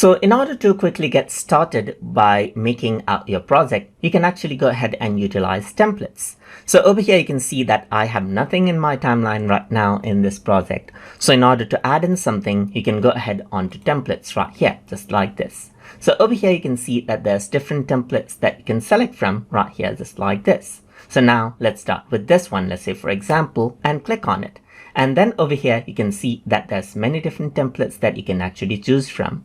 So in order to quickly get started by making out your project, you can actually go ahead and utilize templates. So over here, you can see that I have nothing in my timeline right now in this project. So in order to add in something, you can go ahead onto templates right here, just like this. So over here, you can see that there's different templates that you can select from right here, just like this. So now let's start with this one. Let's say, for example, and click on it. And then over here, you can see that there's many different templates that you can actually choose from.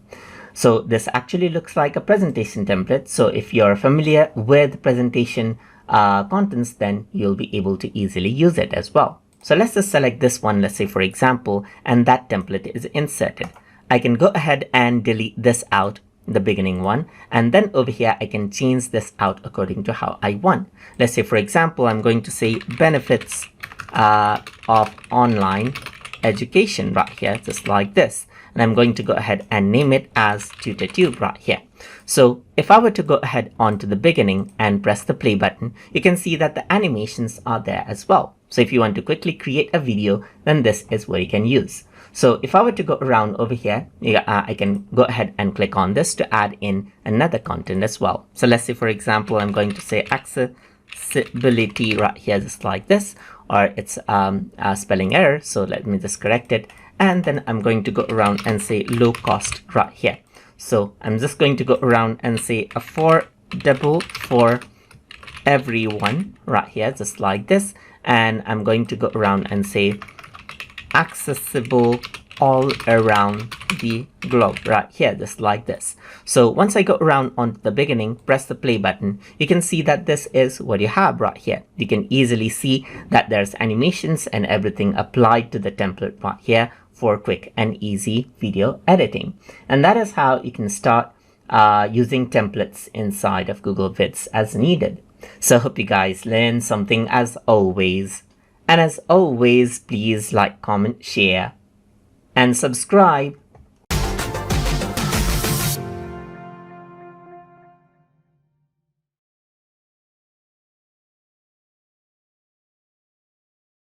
So this actually looks like a presentation template. So if you're familiar with presentation contents, then you'll be able to easily use it as well. So let's just select this one, let's say, for example, and that template is inserted. I can go ahead and delete this out, the beginning one, and then over here I can change this out according to how I want. Let's say, for example, I'm going to say benefits of online education right here, just like this, and I'm going to go ahead and name it as TutorTube right here. So if I were to go ahead onto the beginning and press the play button, you can see that the animations are there as well. So if you want to quickly create a video, then this is what you can use. So if I were to go around over here, I can go ahead and click on this to add in another content as well. So let's say, for example, I'm going to say accessibility right here, just like this, or it's a spelling error. So let me just correct it. And then I'm going to go around and say low cost right here. So I'm just going to go around and say affordable for everyone right here, just like this. And I'm going to go around and say accessible all around the globe right here, just like this. So once I go around onto the beginning, press the play button, you can see that this is what you have right here. You can easily see that there's animations and everything applied to the template right here for quick and easy video editing. And that is how you can start using templates inside of Google Vids as needed. So I hope you guys learned something as always. And as always, please like, comment, share, and subscribe.